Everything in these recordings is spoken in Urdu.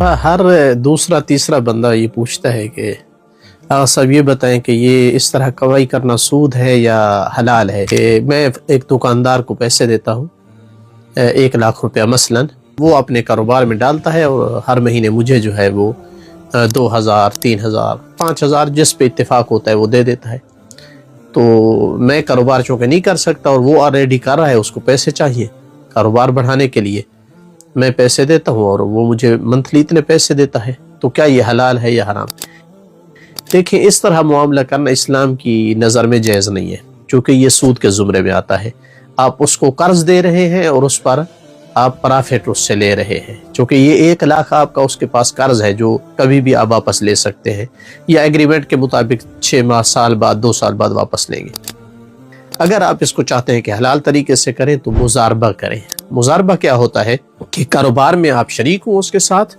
ہر دوسرا تیسرا بندہ یہ پوچھتا ہے کہ صاحب یہ بتائیں کہ یہ اس طرح کمائی کرنا سود ہے یا حلال ہے. کہ میں ایک دکاندار کو پیسے دیتا ہوں 1,00,000 روپیہ مثلا، وہ اپنے کاروبار میں ڈالتا ہے اور ہر مہینے مجھے جو ہے وہ 2,000 3,000 5,000 جس پہ اتفاق ہوتا ہے وہ دے دیتا ہے. تو میں کاروبار چونکہ نہیں کر سکتا اور وہ آلریڈی کر رہا ہے، اس کو پیسے چاہیے کاروبار بڑھانے کے لیے، میں پیسے دیتا ہوں اور وہ مجھے منتھلی اتنے پیسے دیتا ہے. تو کیا یہ حلال ہے یا حرام؟ دیکھیں، اس طرح معاملہ کرنا اسلام کی نظر میں جائز نہیں ہے، چونکہ یہ سود کے زمرے میں آتا ہے. آپ اس کو قرض دے رہے ہیں اور اس پر آپ پرافٹ اس سے لے رہے ہیں، چونکہ یہ 1,00,000 آپ کا اس کے پاس قرض ہے جو کبھی بھی آپ واپس لے سکتے ہیں، یا ایگریمنٹ کے مطابق 6 ماہ سال بعد 2 سال بعد واپس لیں گے. اگر آپ اس کو چاہتے ہیں کہ حلال طریقے سے کریں تو مزاربہ کریں. مزاربہ کیا ہوتا ہے کہ کاروبار میں آپ شریک ہوں، اس کے ساتھ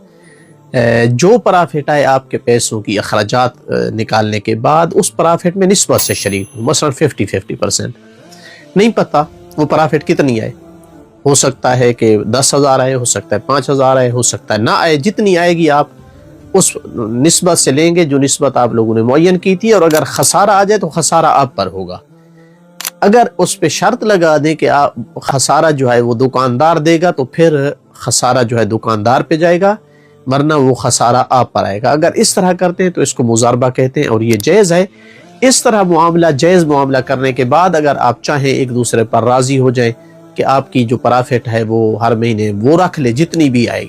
جو پرافٹ آئے آپ کے پیسوں کی اخراجات نکالنے کے بعد اس پرافٹ میں نسبت سے شریک ہوں، مثلا 50% نہیں پتہ وہ پرافٹ کتنی آئے، ہو سکتا ہے کہ 10,000 آئے، ہو سکتا ہے 5,000 آئے، ہو سکتا ہے نہ آئے. جتنی آئے گی آپ اس نسبت سے لیں گے جو نسبت آپ لوگوں نے معین کی تھی، اور اگر خسارہ آ جائے تو خسارہ آپ پر ہوگا. اگر اس پہ شرط لگا دیں کہ آپ خسارہ جو ہے وہ دکاندار دے گا تو پھر خسارہ جو ہے دکاندار پہ جائے گا، ورنہ وہ خسارہ آپ پر آئے گا. اگر اس طرح کرتے ہیں تو اس کو مزاربہ کہتے ہیں اور یہ جائز ہے. اس طرح معاملہ جائز معاملہ کرنے کے بعد اگر آپ چاہیں ایک دوسرے پر راضی ہو جائیں کہ آپ کی جو پرافٹ ہے وہ ہر مہینے وہ رکھ لے جتنی بھی آئے،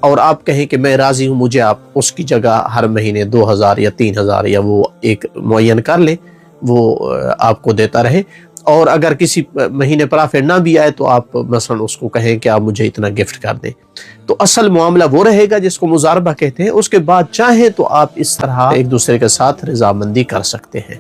اور آپ کہیں کہ میں راضی ہوں، مجھے آپ اس کی جگہ ہر مہینے 2,000 یا 3,000 یا وہ ایک معین کر لیں، وہ آپ کو دیتا رہے. اور اگر کسی مہینے پرافٹ نہ بھی آئے تو آپ مثلا اس کو کہیں کہ آپ مجھے اتنا گفٹ کر دیں. تو اصل معاملہ وہ رہے گا جس کو مزاربہ کہتے ہیں. اس کے بعد چاہیں تو آپ اس طرح ایک دوسرے کے ساتھ رضامندی کر سکتے ہیں.